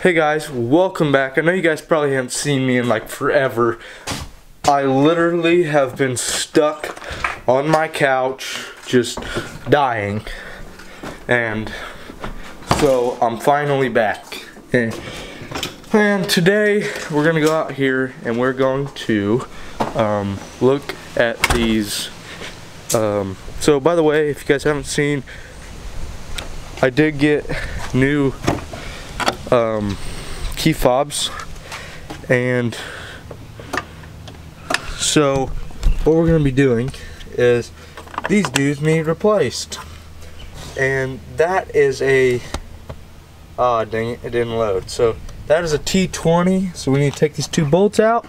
Hey guys, welcome back. I know you guys probably haven't seen me in like forever. I literally have been stuck on my couch just dying, and so I'm finally back. And today we're gonna go out here and we're going to look at these. So by the way, if you guys haven't seen, I did get new key fobs, and so what we're going to be doing is these dudes need replaced, and that is a dang it, it didn't load. So that is a T20, so we need to take these two bolts out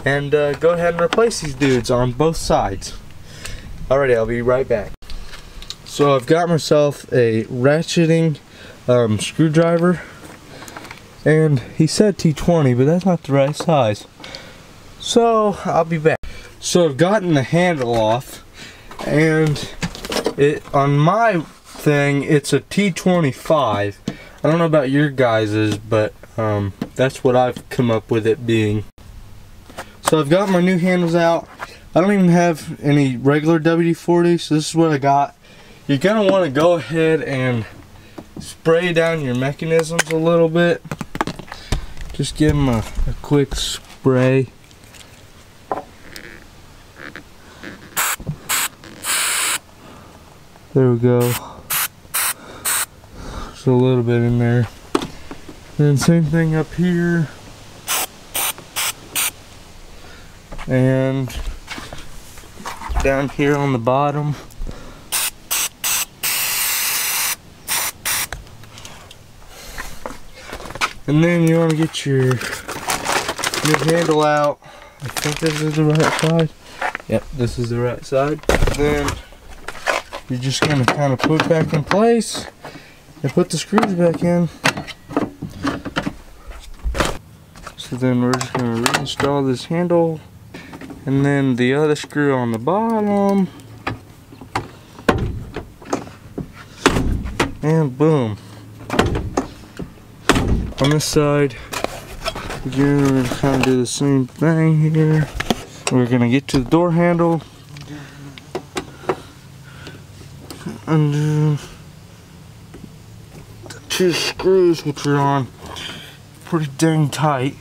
and go ahead and replace these dudes on both sides. Alrighty, I'll be right back. So I've got myself a ratcheting screwdriver, and he said T20, but that's not the right size. So I'll be back. So I've gotten the handle off, and on my thing it's a T25. I don't know about your guys's, but that's what I've come up with it being. So I've got my new handles out. I don't even have any regular WD-40, so this is what I got. You're gonna want to go ahead and spray down your mechanisms a little bit. Just give them a quick spray. There we go. Just a little bit in there. Then same thing up here. And down here on the bottom. And then you want to get your new handle out. I think this is the right side. Yep, this is the right side. Then you're just going to kind of put it back in place and put the screws back in. So then we're just going to reinstall this handle, and then the other screw on the bottom, and boom. On this side, again, we're going to kind of do the same thing here. We're going to get to the door handle, and the two screws, which are on pretty dang tight.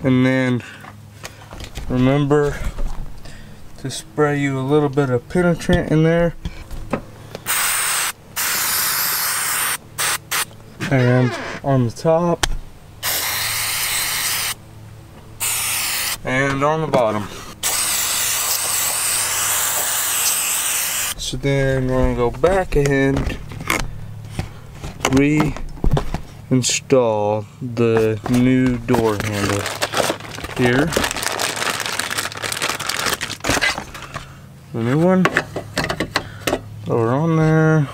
And then remember to spray you a little bit of penetrant in there, and on the top and on the bottom. So then we're going to go back and reinstall the new door handle here. The new one, over on there.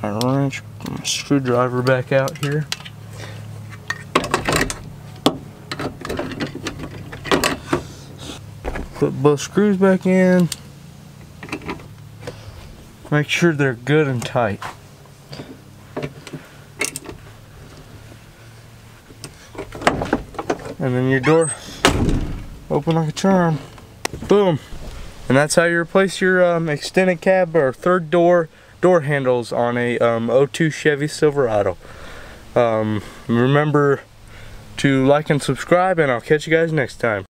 I wrench my screwdriver back out here. Put both screws back in. Make sure they're good and tight. And then your door open like a charm. Boom. And that's how you replace your extended cab or third door handles on a 02 Chevy Silverado. Remember to like and subscribe, and I'll catch you guys next time.